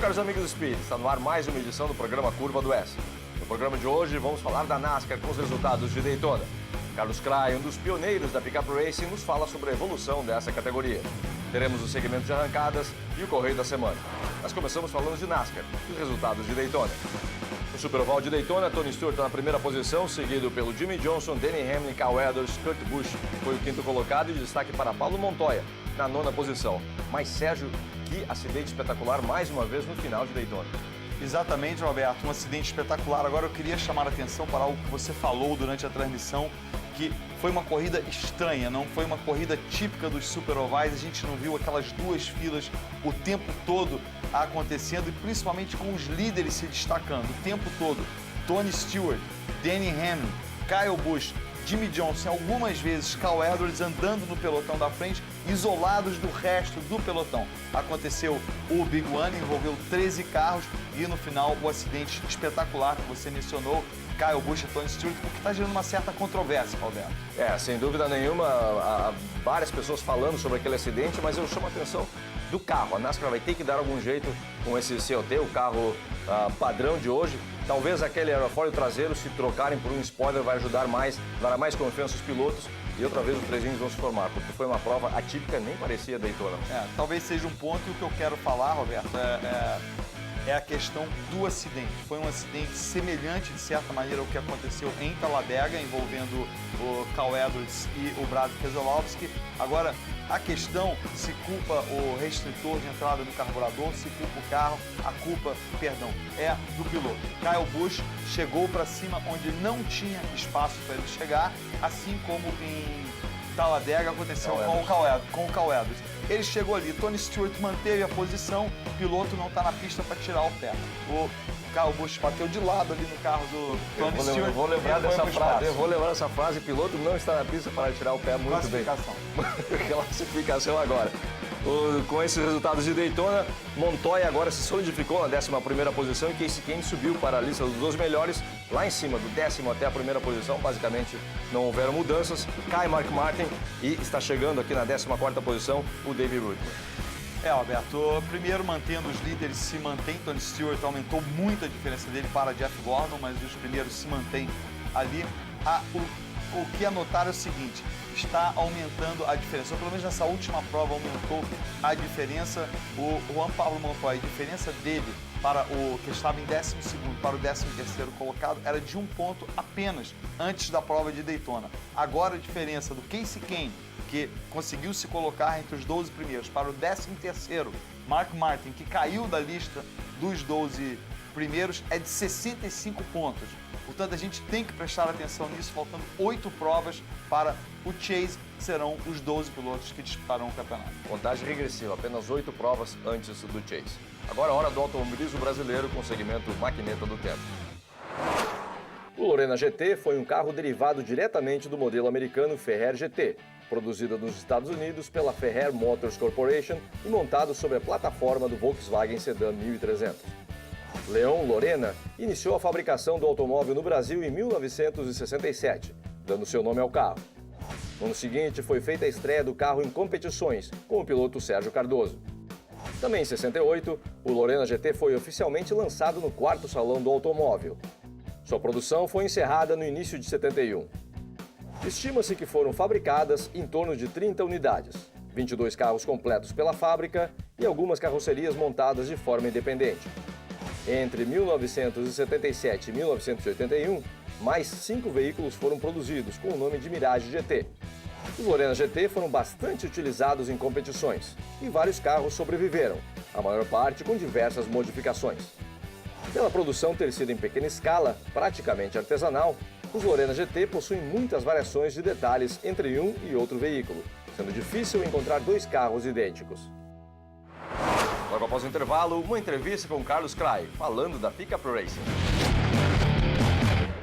caros amigos do Speed, está no ar mais uma edição do programa Curva do S. No programa de hoje vamos falar da NASCAR com os resultados de Daytona. Carlos Cray, um dos pioneiros da Pickup Racing, nos fala sobre a evolução dessa categoria. Teremos o segmento de arrancadas e o correio da semana. Mas começamos falando de NASCAR e os resultados de Daytona. No Super Oval de Daytona, Tony Stewart na primeira posição, seguido pelo Jimmie Johnson, Denny Hamlin, Kyle Edwards, Kurt Busch foi o quinto colocado e destaque para Paulo Montoya na nona posição. Mas Sérgio, que acidente espetacular mais uma vez no final de Daytona. Exatamente, Roberto, um acidente espetacular. Agora eu queria chamar a atenção para algo que você falou durante a transmissão, que foi uma corrida estranha, não foi uma corrida típica dos Super Ovais. A gente não viu aquelas duas filas o tempo todo acontecendo e principalmente com os líderes se destacando o tempo todo. Tony Stewart, Denny Hamlin, Kyle Busch, Jimmie Johnson, algumas vezes Kyle Edwards andando no pelotão da frente, isolados do resto do pelotão. Aconteceu o Big One, envolveu 13 carros e no final o acidente espetacular que você mencionou, Kyle Busch e Tony Stewart, o que está gerando uma certa controvérsia, Roberto. Sem dúvida nenhuma, há várias pessoas falando sobre aquele acidente, mas eu chamo a atenção do carro. A NASCAR vai ter que dar algum jeito com esse COT, o carro padrão de hoje. Talvez aquele aerofólio traseiro, se trocarem por um spoiler, vai ajudar mais, dará mais confiança aos pilotos e outra vez os trezinhos vão se formar, porque foi uma prova atípica, nem parecia Daytona. Talvez seja um ponto, e o que eu quero falar, Roberto, é a questão do acidente. Foi um acidente semelhante, de certa maneira, ao que aconteceu em Talladega, envolvendo o Kyle Edwards e o Brad Keselowski. Agora, a questão se culpa o restritor de entrada do carburador, se culpa o carro, a culpa, perdão, é do piloto. Kyle Busch chegou para cima onde não tinha espaço para ele chegar, assim como em Talladega aconteceu com o Kyle Edwards. Ele chegou ali, Tony Stewart manteve a posição, o piloto não está na pista para tirar o pé. O Kyle Busch bateu de lado ali no carro do Tony Stewart. Vou lembrar dessa frase, piloto não está na pista para tirar o pé, muito bem. Classificação agora. Com esses resultados de Daytona, Montoya agora se solidificou na 11ª posição e Kasey Kahne subiu para a lista dos 12 melhores, lá em cima, do 10º até a primeira posição, basicamente não houveram mudanças. Cai Mark Martin e está chegando aqui na 14ª posição o David Rudman. Alberto, primeiro mantendo os líderes se mantém, Tony Stewart aumentou muito a diferença dele para Jeff Gordon, mas os primeiros se mantêm ali. O que anotar é o seguinte, está aumentando a diferença, ou pelo menos nessa última prova aumentou a diferença. O Juan Pablo Montoya, a diferença dele para o que estava em 12º para o 13º colocado era de 1 ponto apenas antes da prova de Daytona. Agora a diferença do Kasey Kahne, que conseguiu se colocar entre os 12 primeiros, para o 13º, Mark Martin, que caiu da lista dos 12 primeiros, é de 65 pontos. Portanto, a gente tem que prestar atenção nisso, faltando 8 provas para o Chase, serão os 12 pilotos que disputarão o campeonato. Contagem regressiva, apenas 8 provas antes do Chase. Agora é hora do automobilismo brasileiro com o segmento Maquineta do Tempo. O Lorena GT foi um carro derivado diretamente do modelo americano Ferrer GT, produzido nos Estados Unidos pela Ferrer Motors Corporation e montado sobre a plataforma do Volkswagen Sedan 1300. Leon Lorena iniciou a fabricação do automóvel no Brasil em 1967, dando seu nome ao carro. No ano seguinte, foi feita a estreia do carro em competições, com o piloto Sérgio Cardoso. Também em 68, o Lorena GT foi oficialmente lançado no 4º Salão do Automóvel. Sua produção foi encerrada no início de 71. Estima-se que foram fabricadas em torno de 30 unidades, 22 carros completos pela fábrica e algumas carrocerias montadas de forma independente. Entre 1977 e 1981, mais 5 veículos foram produzidos com o nome de Mirage GT. Os Lorena GT foram bastante utilizados em competições e vários carros sobreviveram, a maior parte com diversas modificações. Pela produção ter sido em pequena escala, praticamente artesanal, os Lorena GT possuem muitas variações de detalhes entre um e outro veículo, sendo difícil encontrar 2 carros idênticos. Logo após o intervalo, uma entrevista com Carlos Cray, falando da Pickup Racing.